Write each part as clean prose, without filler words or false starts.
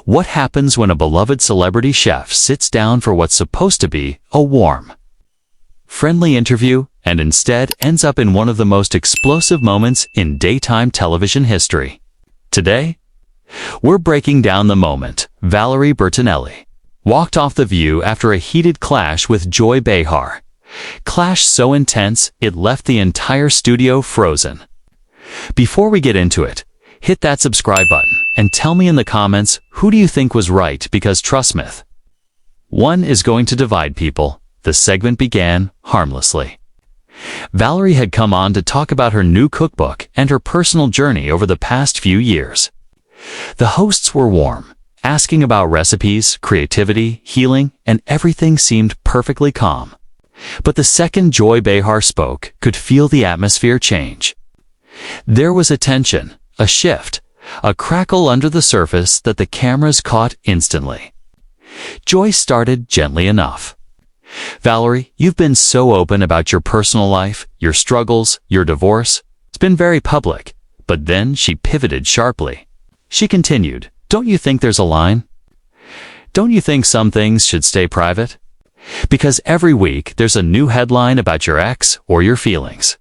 What happens when a beloved celebrity chef sits down for what's supposed to be a warm, friendly interview and instead ends up in one of the most explosive moments in daytime television history? Today, we're breaking down the moment Valerie Bertinelli walked off The View after a heated clash with Joy Behar. Clash so intense it left the entire studio frozen. Before we get into it, hit that subscribe button and tell me in the comments who do you think was right, because trust me, one is going to divide people. The segment began harmlessly. Valerie had come on to talk about her new cookbook and her personal journey over the past few years. The hosts were warm, asking about recipes, creativity, healing, and everything seemed perfectly calm. But the second Joy Behar spoke, could feel the atmosphere change. There was a tension, a shift, a crackle under the surface that the cameras caught instantly. Joy started gently enough. "Valerie, you've been so open about your personal life, your struggles, your divorce. It's been very public." But then she pivoted sharply. She continued, "Don't you think there's a line? Don't you think some things should stay private? Because every week there's a new headline about your ex or your feelings.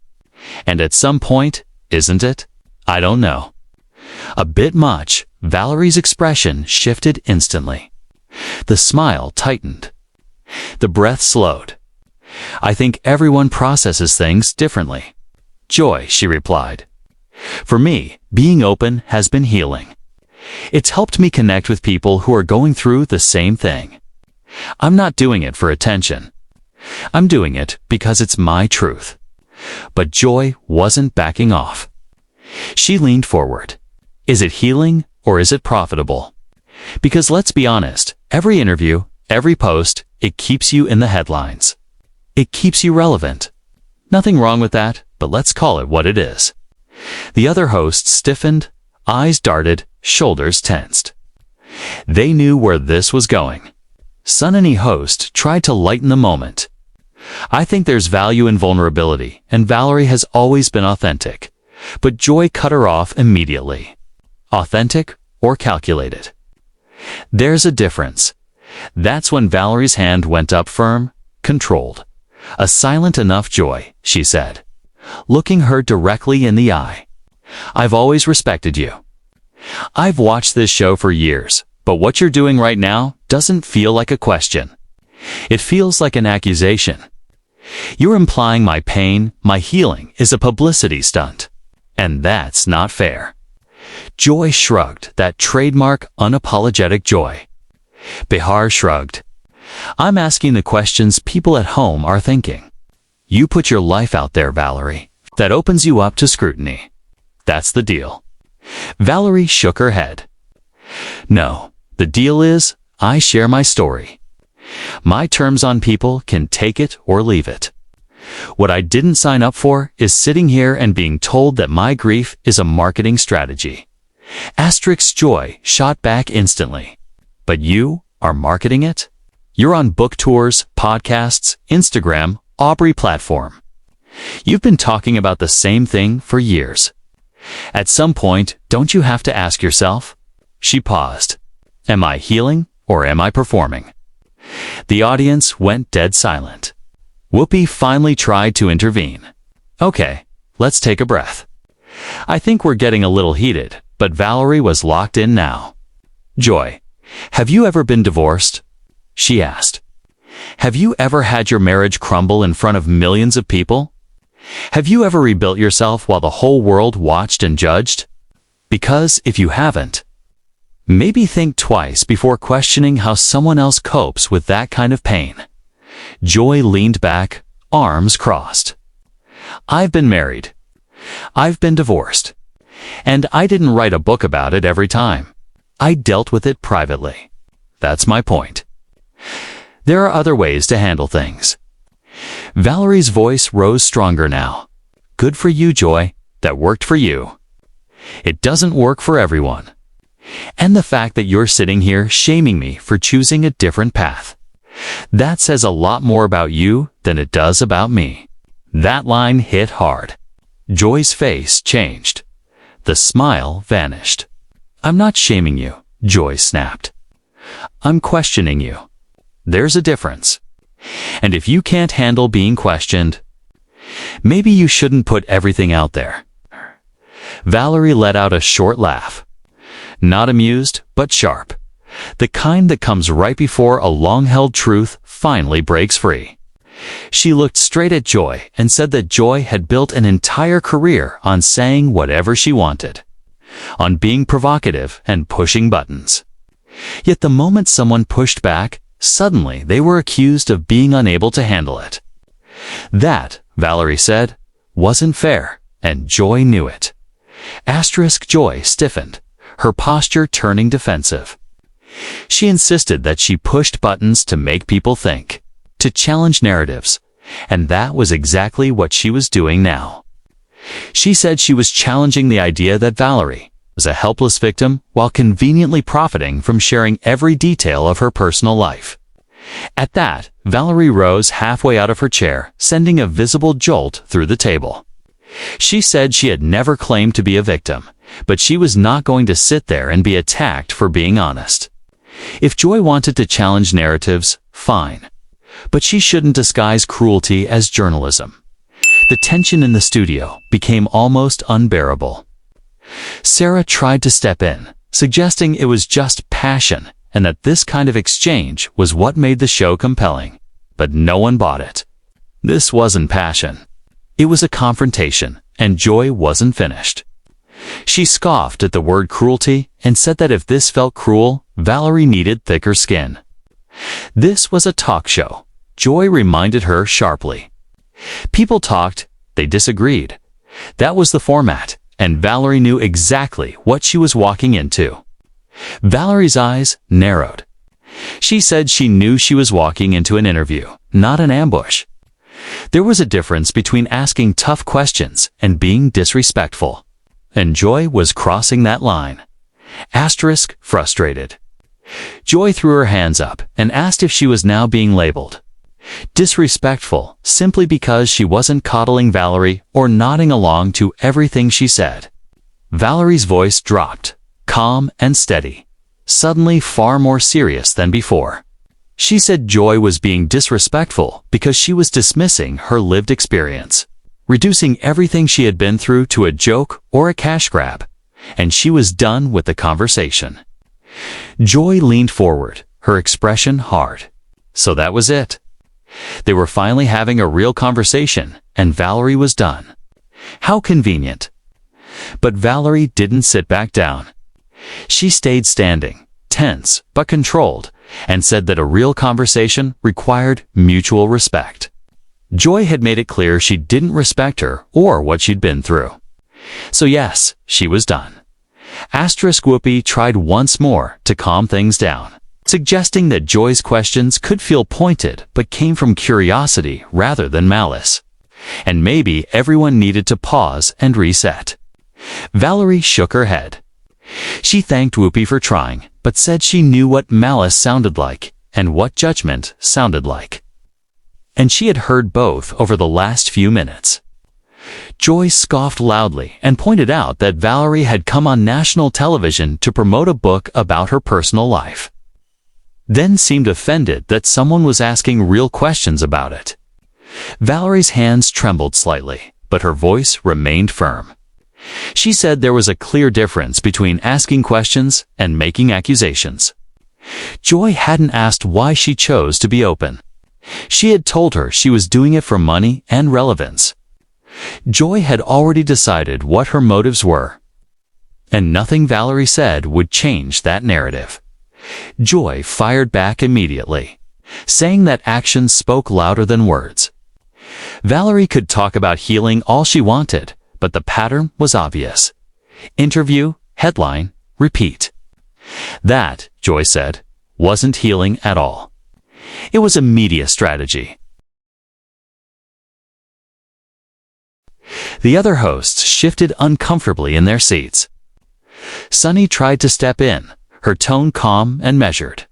And at some point, isn't it? I don't know." A bit much, Valerie's expression shifted instantly. The smile tightened. The breath slowed. "I think everyone processes things differently." "Joy," she replied. "For me, being open has been healing. It's helped me connect with people who are going through the same thing. I'm not doing it for attention. I'm doing it because it's my truth." But Joy wasn't backing off. She leaned forward. "Is it healing or is it profitable? Because let's be honest, every interview, every post, it keeps you in the headlines. It keeps you relevant. Nothing wrong with that, but let's call it what it is." The other hosts stiffened, eyes darted, shoulders tensed. They knew where this was going. Sunny host tried to lighten the moment. "I think there's value in vulnerability, and Valerie has always been authentic." But Joy cut her off immediately. "Authentic or calculated? There's a difference." That's when Valerie's hand went up firm, controlled. "A silent enough Joy," she said, looking her directly in the eye. "I've always respected you. I've watched this show for years, but what you're doing right now doesn't feel like a question. It feels like an accusation. You're implying my pain, my healing, is a publicity stunt. And that's not fair." Joy shrugged, that trademark, unapologetic joy. Behar shrugged. "I'm asking the questions people at home are thinking. You put your life out there, Valerie. That opens you up to scrutiny. That's the deal." Valerie shook her head. "No, the deal is, I share my story. My terms on people can take it or leave it. What I didn't sign up for is sitting here and being told that my grief is a marketing strategy." Joy shot back instantly. "But you are marketing it? You're on book tours, podcasts, Instagram, Aubrey platform. You've been talking about the same thing for years. At some point, don't you have to ask yourself?" She paused. "Am I healing or am I performing?" The audience went dead silent. Whoopi finally tried to intervene. "Okay, let's take a breath. I think we're getting a little heated," but Valerie was locked in now. "Joy, have you ever been divorced?" she asked. "Have you ever had your marriage crumble in front of millions of people? Have you ever rebuilt yourself while the whole world watched and judged? Because if you haven't, maybe think twice before questioning how someone else copes with that kind of pain." Joy leaned back, arms crossed. "I've been married. I've been divorced. And I didn't write a book about it every time. I dealt with it privately. That's my point. There are other ways to handle things." Valerie's voice rose stronger now. "Good for you, Joy. That worked for you. It doesn't work for everyone. And the fact that you're sitting here shaming me for choosing a different path, that says a lot more about you than it does about me." That line hit hard. Joy's face changed. The smile vanished. "I'm not shaming you. Joy snapped. I'm questioning you. There's a difference. And if you can't handle being questioned, maybe you shouldn't put everything out there. Valerie let out a short laugh. Not amused, but sharp. The kind that comes right before a long-held truth finally breaks free. She looked straight at Joy and said that Joy had built an entire career on saying whatever she wanted, on being provocative and pushing buttons. Yet the moment someone pushed back, suddenly they were accused of being unable to handle it. That, Valerie said, wasn't fair, and Joy knew it. Joy stiffened, her posture turning defensive. She insisted that she pushed buttons to make people think, to challenge narratives, and that was exactly what she was doing now. She said she was challenging the idea that Valerie was a helpless victim while conveniently profiting from sharing every detail of her personal life. At that, Valerie rose halfway out of her chair, sending a visible jolt through the table. She said she had never claimed to be a victim, but she was not going to sit there and be attacked for being honest. If Joy wanted to challenge narratives, fine. But she shouldn't disguise cruelty as journalism. The tension in the studio became almost unbearable. Sarah tried to step in, suggesting it was just passion and that this kind of exchange was what made the show compelling. But no one bought it. This wasn't passion. It was a confrontation, and Joy wasn't finished. She scoffed at the word cruelty and said that if this felt cruel, Valerie needed thicker skin. This was a talk show, Joy reminded her sharply. People talked, they disagreed. That was the format, and Valerie knew exactly what she was walking into. Valerie's eyes narrowed. She said she knew she was walking into an interview, not an ambush. There was a difference between asking tough questions and being disrespectful, and Joy was crossing that line. Frustrated. Joy threw her hands up and asked if she was now being labeled disrespectful simply because she wasn't coddling Valerie or nodding along to everything she said. Valerie's voice dropped, calm and steady, suddenly far more serious than before. She said Joy was being disrespectful because she was dismissing her lived experience, reducing everything she had been through to a joke or a cash grab, and she was done with the conversation. Joy leaned forward, her expression hard. So that was it. They were finally having a real conversation, and Valerie was done. How convenient. But Valerie didn't sit back down. She stayed standing, tense but controlled, and said that a real conversation required mutual respect. Joy had made it clear she didn't respect her or what she'd been through. So yes, she was done. Whoopi tried once more to calm things down, suggesting that Joy's questions could feel pointed but came from curiosity rather than malice. And maybe everyone needed to pause and reset. Valerie shook her head. She thanked Whoopi for trying, but said she knew what malice sounded like and what judgment sounded like. And she had heard both over the last few minutes. Joy scoffed loudly and pointed out that Valerie had come on national television to promote a book about her personal life. Then seemed offended that someone was asking real questions about it. Valerie's hands trembled slightly, but her voice remained firm. She said there was a clear difference between asking questions and making accusations. Joy hadn't asked why she chose to be open. She had told her she was doing it for money and relevance. Joy had already decided what her motives were, and nothing Valerie said would change that narrative. Joy fired back immediately, saying that actions spoke louder than words. Valerie could talk about healing all she wanted, but the pattern was obvious. Interview, headline, repeat. That, Joy said, wasn't healing at all. It was a media strategy. The other hosts shifted uncomfortably in their seats. Sunny tried to step in, her tone calm and measured,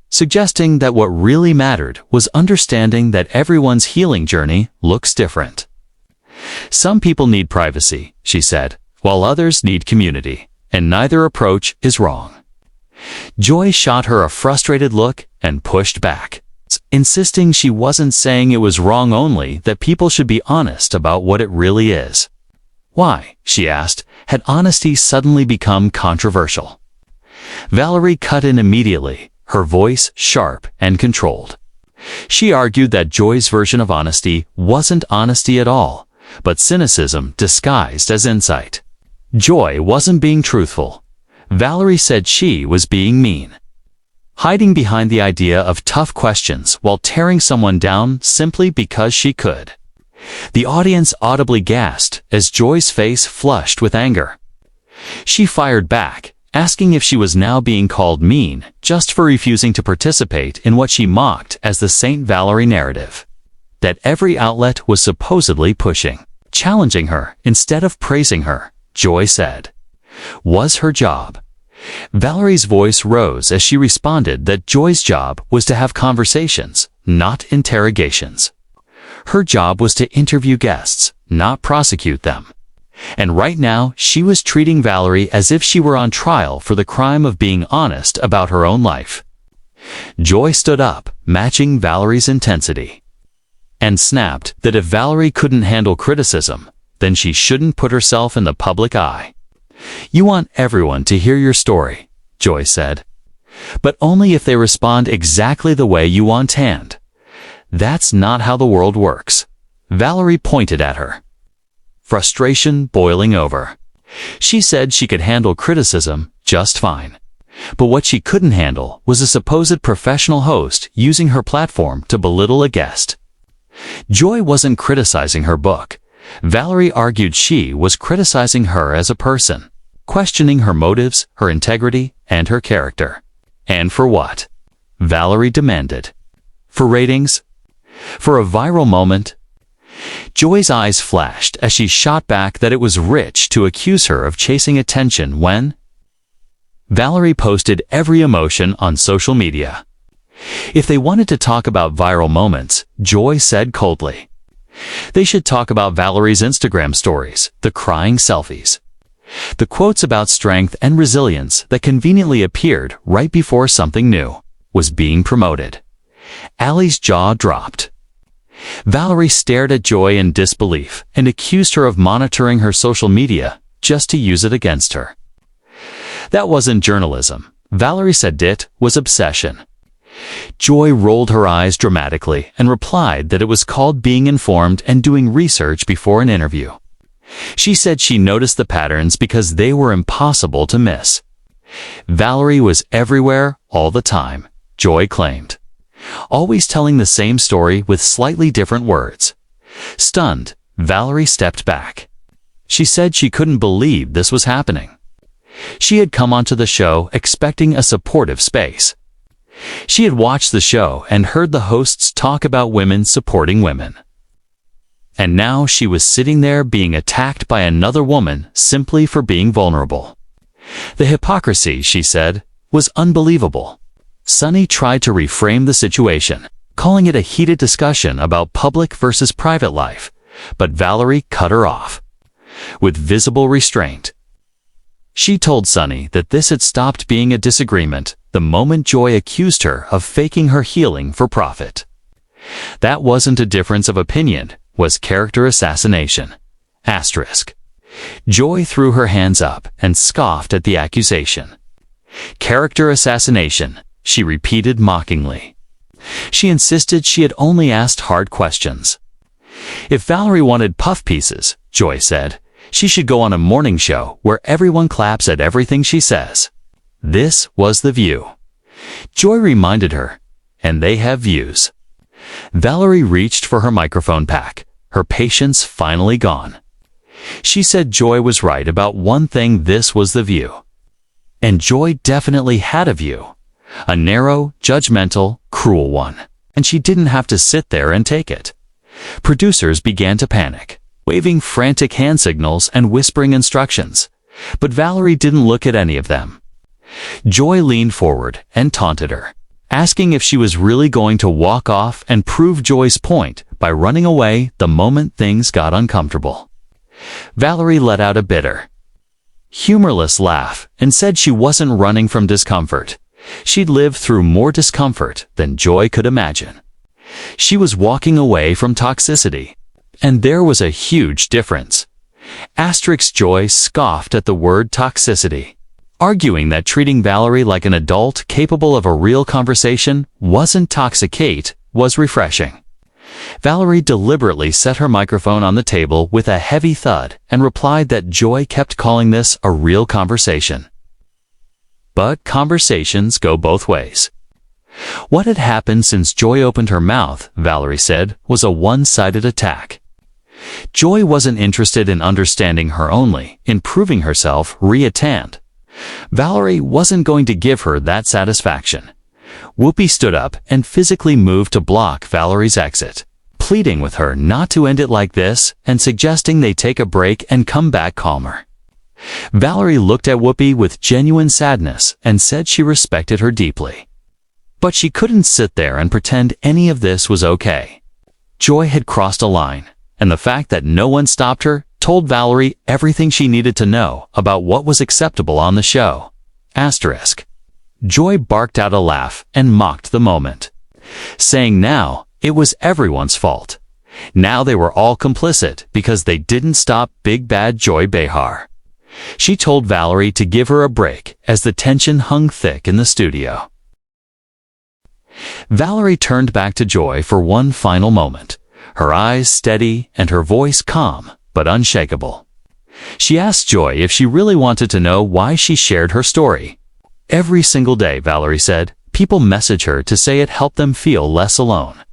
suggesting that what really mattered was understanding that everyone's healing journey looks different. Some people need privacy, she said, while others need community, and neither approach is wrong. Joy shot her a frustrated look and pushed back, insisting she wasn't saying it was wrong, only that people should be honest about what it really is. Why, she asked, had honesty suddenly become controversial? Valerie cut in immediately, her voice sharp and controlled. She argued that Joy's version of honesty wasn't honesty at all, but cynicism disguised as insight. Joy wasn't being truthful. Valerie said she was being mean, hiding behind the idea of tough questions while tearing someone down simply because she could. The audience audibly gasped as Joy's face flushed with anger. She fired back, asking if she was now being called mean just for refusing to participate in what she mocked as the St. Valerie narrative that every outlet was supposedly pushing. Challenging her instead of praising her, Joy said, was her job. Valerie's voice rose as she responded that Joy's job was to have conversations, not interrogations. Her job was to interview guests, not prosecute them. And right now, she was treating Valerie as if she were on trial for the crime of being honest about her own life. Joy stood up, matching Valerie's intensity, and snapped that if Valerie couldn't handle criticism, then she shouldn't put herself in the public eye. You want everyone to hear your story, Joy said, but only if they respond exactly the way you want. That's not how the world works. Valerie pointed at her, frustration boiling over. She said she could handle criticism just fine, but what she couldn't handle was a supposed professional host using her platform to belittle a guest. Joy wasn't criticizing her book. Valerie argued she was criticizing her as a person, questioning her motives, her integrity, and her character. And for what? Valerie demanded. For ratings? For a viral moment? Joy's eyes flashed as she shot back that it was rich to accuse her of chasing attention when Valerie posted every emotion on social media. If they wanted to talk about viral moments, Joy said coldly, they should talk about Valerie's Instagram stories, the crying selfies, the quotes about strength and resilience that conveniently appeared right before something new was being promoted. Allie's jaw dropped. Valerie stared at Joy in disbelief and accused her of monitoring her social media just to use it against her. That wasn't journalism. Valerie said it was obsession. Joy rolled her eyes dramatically and replied that it was called being informed and doing research before an interview. She said she noticed the patterns because they were impossible to miss. Valerie was everywhere all the time, Joy claimed, always telling the same story with slightly different words. Stunned, Valerie stepped back. She said she couldn't believe this was happening. She had come onto the show expecting a supportive space. She had watched the show and heard the hosts talk about women supporting women. And now she was sitting there being attacked by another woman simply for being vulnerable. The hypocrisy, she said, was unbelievable. Sunny tried to reframe the situation, calling it a heated discussion about public versus private life, but Valerie cut her off with visible restraint. She told Sunny that this had stopped being a disagreement the moment Joy accused her of faking her healing for profit. That wasn't a difference of opinion, was character assassination. Asterisk. Joy threw her hands up and scoffed at the accusation. Character assassination, she repeated mockingly. She insisted she had only asked hard questions. If Valerie wanted puff pieces, Joy said, she should go on a morning show where everyone claps at everything she says. This was The View. Joy reminded her, and they have views. Valerie reached for her microphone pack, her patience finally gone. She said Joy was right about one thing: this was The View. And Joy definitely had a view. A narrow, judgmental, cruel one. And she didn't have to sit there and take it. Producers began to panic, waving frantic hand signals and whispering instructions. But Valerie didn't look at any of them. Joy leaned forward and taunted her, asking if she was really going to walk off and prove Joy's point by running away the moment things got uncomfortable. Valerie let out a bitter humorless laugh and said she wasn't running from discomfort. She'd lived through more discomfort than Joy could imagine. She was walking away from toxicity, and there was a huge difference. Joy scoffed at the word toxicity, arguing that treating Valerie like an adult capable of a real conversation wasn't toxicate, was refreshing. Valerie deliberately set her microphone on the table with a heavy thud and replied that Joy kept calling this a real conversation. But conversations go both ways. What had happened since Joy opened her mouth, Valerie said, was a one-sided attack. Joy wasn't interested in understanding her only, in proving herself re-attanned. Valerie wasn't going to give her that satisfaction. Whoopi stood up and physically moved to block Valerie's exit, pleading with her not to end it like this and suggesting they take a break and come back calmer. Valerie looked at Whoopi with genuine sadness and said she respected her deeply. But she couldn't sit there and pretend any of this was okay. Joy had crossed a line, and the fact that no one stopped her told Valerie everything she needed to know about what was acceptable on the show. Joy barked out a laugh and mocked the moment, saying now it was everyone's fault. Now they were all complicit because they didn't stop Big Bad Joy Behar. She told Valerie to give her a break as the tension hung thick in the studio. Valerie turned back to Joy for one final moment, her eyes steady and her voice calm but unshakable. She asked Joy if she really wanted to know why she shared her story. Every single day, Valerie said, people message her to say it helped them feel less alone,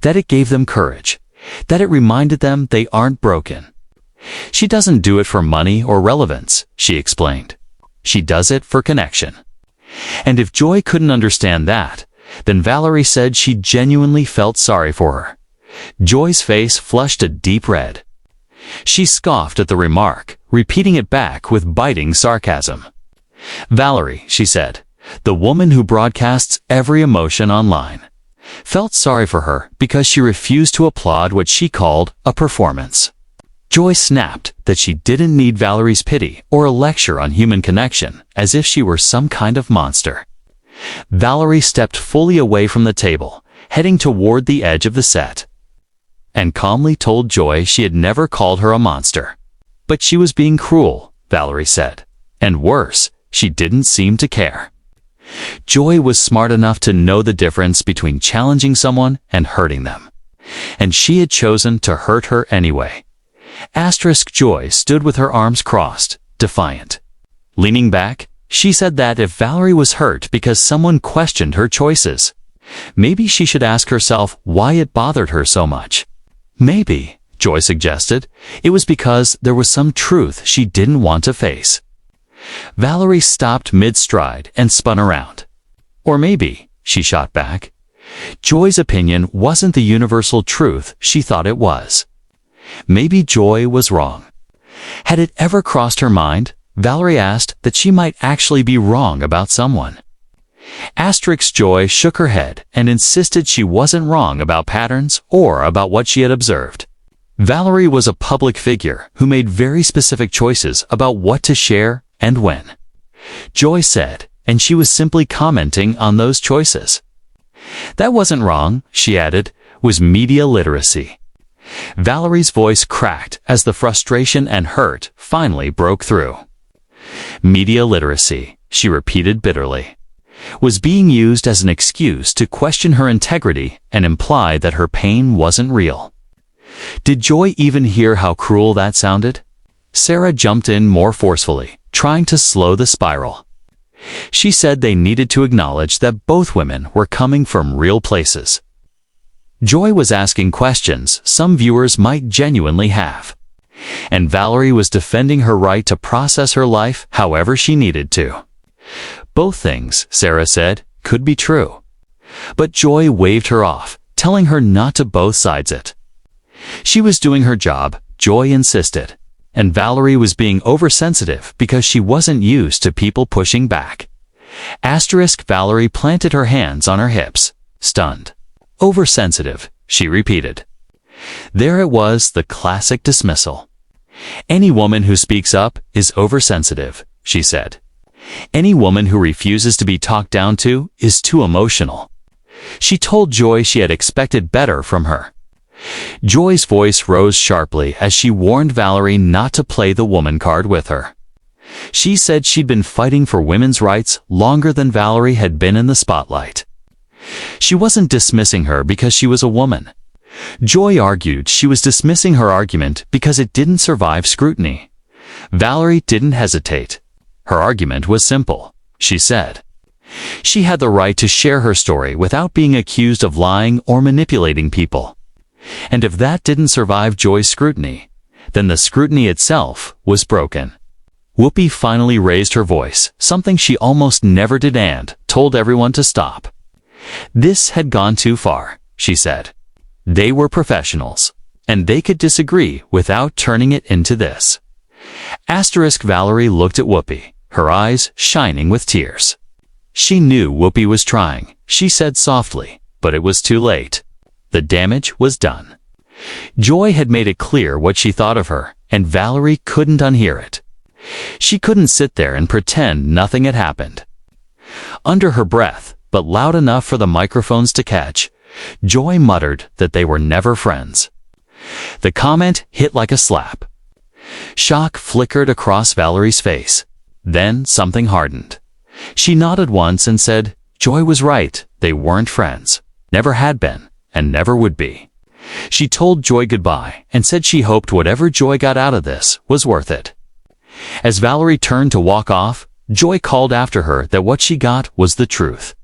that it gave them courage, that it reminded them they aren't broken. She doesn't do it for money or relevance, she explained. She does it for connection. And if Joy couldn't understand that, then Valerie said she genuinely felt sorry for her. Joy's face flushed a deep red. She scoffed at the remark, repeating it back with biting sarcasm. Valerie, she said, the woman who broadcasts every emotion online, felt sorry for her because she refused to applaud what she called a performance. Joy snapped that she didn't need Valerie's pity or a lecture on human connection, as if she were some kind of monster. Valerie stepped fully away from the table, heading toward the edge of the set, and calmly told Joy she had never called her a monster. But she was being cruel, Valerie said. And worse, she didn't seem to care. Joy was smart enough to know the difference between challenging someone and hurting them. And she had chosen to hurt her anyway. Joy stood with her arms crossed, defiant. Leaning back, she said that if Valerie was hurt because someone questioned her choices, maybe she should ask herself why it bothered her so much. Maybe, Joy suggested, it was because there was some truth she didn't want to face. Valerie stopped mid-stride and spun around. Or maybe, she shot back, Joy's opinion wasn't the universal truth she thought it was. Maybe Joy was wrong. Had it ever crossed her mind, Valerie asked, that she might actually be wrong about someone? Joy shook her head and insisted she wasn't wrong about patterns or about what she had observed. Valerie was a public figure who made very specific choices about what to share and when. Joy said, and she was simply commenting on those choices. That wasn't wrong, she added, was media literacy. Valerie's voice cracked as the frustration and hurt finally broke through. Media literacy, she repeated bitterly, was being used as an excuse to question her integrity and imply that her pain wasn't real. Did Joy even hear how cruel that sounded? Sarah jumped in more forcefully, trying to slow the spiral. She said they needed to acknowledge that both women were coming from real places. Joy was asking questions some viewers might genuinely have, and Valerie was defending her right to process her life however she needed to. Both things, Sarah said, could be true. But Joy waved her off, telling her not to both sides it. She was doing her job, Joy insisted, and Valerie was being oversensitive because she wasn't used to people pushing back. Valerie planted her hands on her hips, stunned. Oversensitive, she repeated. There it was, the classic dismissal. "Any woman who speaks up is oversensitive," she said. "Any woman who refuses to be talked down to is too emotional." She told Joy she had expected better from her. Joy's voice rose sharply as she warned Valerie not to play the woman card with her. She said she'd been fighting for women's rights longer than Valerie had been in the spotlight. She wasn't dismissing her because she was a woman. Joy argued she was dismissing her argument because it didn't survive scrutiny. Valerie didn't hesitate. Her argument was simple, she said. She had the right to share her story without being accused of lying or manipulating people. And if that didn't survive Joy's scrutiny, then the scrutiny itself was broken. Whoopi finally raised her voice, something she almost never did, and told everyone to stop. This had gone too far, she said. They were professionals, and they could disagree without turning it into this. Valerie looked at Whoopi, her eyes shining with tears. She knew Whoopi was trying, she said softly, but it was too late. The damage was done. Joy had made it clear what she thought of her, and Valerie couldn't unhear it. She couldn't sit there and pretend nothing had happened. Under her breath, but loud enough for the microphones to catch, Joy muttered that they were never friends. The comment hit like a slap. Shock flickered across Valerie's face. Then something hardened. She nodded once and said, Joy was right, they weren't friends. Never had been, and never would be. She told Joy goodbye and said she hoped whatever Joy got out of this was worth it. As Valerie turned to walk off, Joy called after her that what she got was the truth.